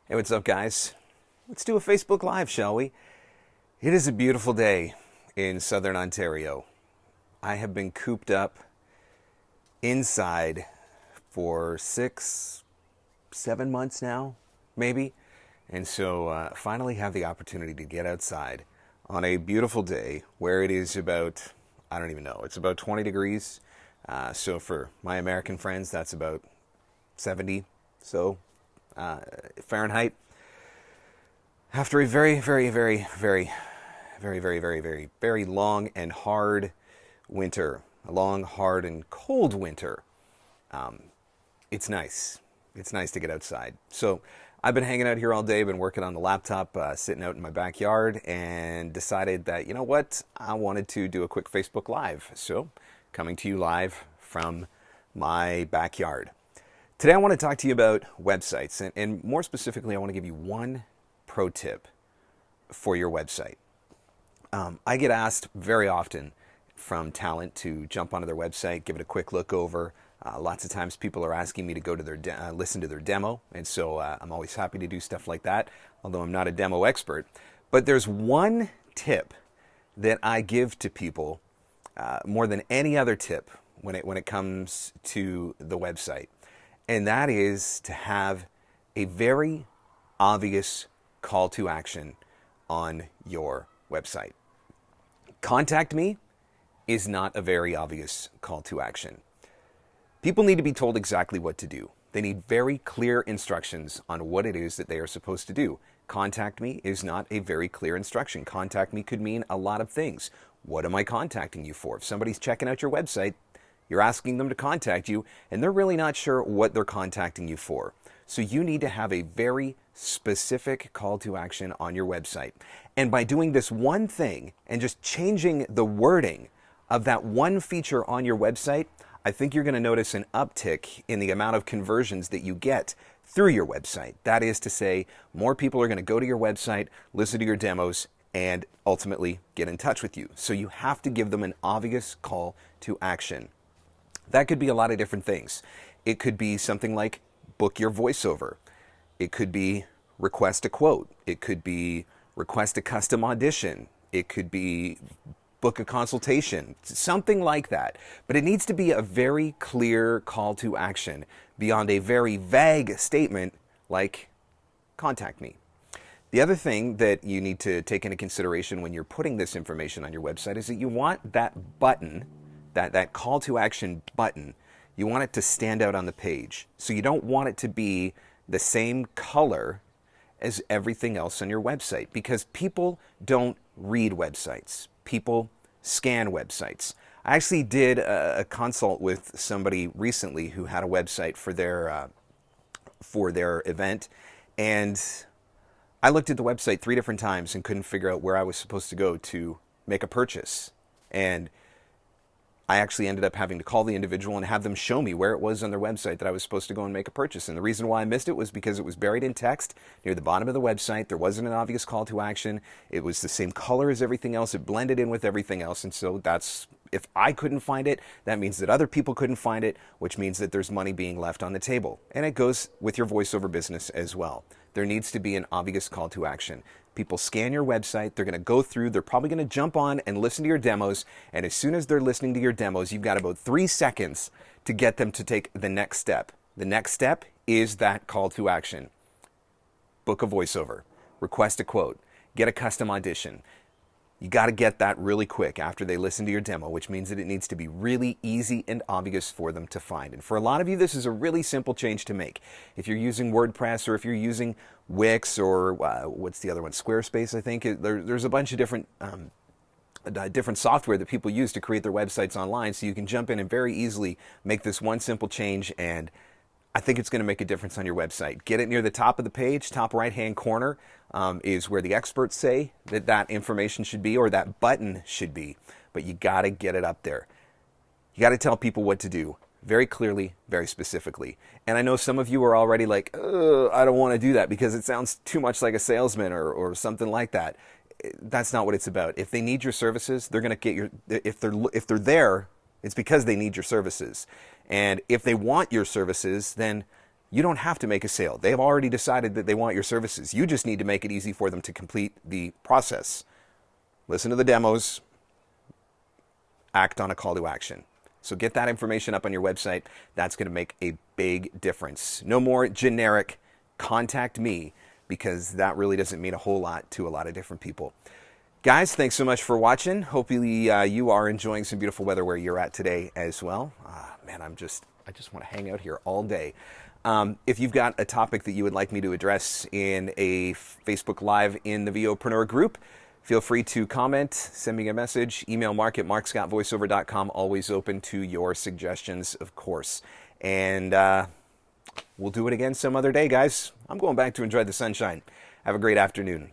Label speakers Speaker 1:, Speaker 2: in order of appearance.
Speaker 1: Hey, what's up, guys? Let's do a Facebook Live, shall we? It is a beautiful day in southern Ontario. I have been cooped up inside for 6, 7 months now, maybe. And so finally have the opportunity to get outside on a beautiful day where it is about, I don't even know, it's about 20 degrees. So for my American friends, that's about 70 Fahrenheit. After a very long and hard winter, a long, hard, and cold winter, it's nice. It's nice to get outside. So I've been hanging out here all day, been working on the laptop, sitting out in my backyard, and decided that, you know what, I wanted to do a quick Facebook Live. So coming to you live from my backyard. Today I want to talk to you about websites, and more specifically, I want to give you one pro tip for your website. I get asked very often from talent to jump onto their website, give it a quick look over. Lots of times people are asking me to go to their listen to their demo, and so I'm always happy to do stuff like that, although I'm not a demo expert. But there's one tip that I give to people more than any other tip when it comes to the website, and that is to have a very obvious call to action on your website. Contact me is not a very obvious call to action. People need to be told exactly what to do. They need very clear instructions on what it is that they are supposed to do. Contact me is not a very clear instruction. Contact me could mean a lot of things. What am I contacting you for? If somebody's checking out your website, you're asking them to contact you, and they're really not sure what they're contacting you for. So you need to have a very specific call to action on your website. And by doing this one thing and just changing the wording of that one feature on your website, I think you're going to notice an uptick in the amount of conversions that you get through your website. That is to say, more people are going to go to your website, listen to your demos, and ultimately get in touch with you. So you have to give them an obvious call to action. That could be a lot of different things. It could be something like book your voiceover. It could be request a quote. It could be request a custom audition. It could be book a consultation, something like that. But it needs to be a very clear call to action beyond a very vague statement like contact me. The other thing that you need to take into consideration when you're putting this information on your website is that you want that button, that call to action button, you want it to stand out on the page. So you don't want it to be the same color as everything else on your website, because people don't read websites. People scan websites. I actually did a consult with somebody recently who had a website for their event, and I looked at the website 3 different times and couldn't figure out where I was supposed to go to make a purchase. And I actually ended up having to call the individual and have them show me where it was on their website that I was supposed to go and make a purchase. And the reason why I missed it was because it was buried in text near the bottom of the website. There wasn't an obvious call to action. It was the same color as everything else. It blended in with everything else. And so if I couldn't find it, that means that other people couldn't find it, which means that there's money being left on the table. And it goes with your voiceover business as well. There needs to be an obvious call to action. People scan your website, they're going to go through, they're probably going to jump on and listen to your demos, and as soon as they're listening to your demos, you've got about 3 seconds to get them to take the next step. The next step is that call to action. Book a voiceover, request a quote, get a custom audition. You got to get that really quick after they listen to your demo, which means that it needs to be really easy and obvious for them to find. And for a lot of you, this is a really simple change to make. If you're using WordPress, or if you're using Wix, or what's the other one, Squarespace, I think. There's a bunch of different software that people use to create their websites online, so you can jump in and very easily make this one simple change, and I think it's going to make a difference on your website. Get it near the top of the page, top right-hand corner is where the experts say that information should be, or that button should be. But you got to get it up there. You got to tell people what to do very clearly, very specifically. And I know some of you are already like, I don't want to do that because it sounds too much like a salesman or something like that. That's not what it's about. If they need your services, they're going to get if they're there, it's because they need your services. And if they want your services, then You don't have to make a sale. They have already decided that they want your services. You just need to make it easy for them to complete the process. Listen to the demos, act on a call to action. So get that information up on your website. That's going to make a big difference. No more generic contact me, because that really doesn't mean a whole lot to a lot of different people. Guys, thanks so much for watching. Hopefully you are enjoying some beautiful weather where you're at today as well. Man, I just want to hang out here all day. If you've got a topic that you would like me to address in a Facebook Live in the VOpreneur group, feel free to comment, send me a message, email Marc at marcscottvoiceover.com. Always open to your suggestions, of course. And we'll do it again some other day, guys. I'm going back to enjoy the sunshine. Have a great afternoon.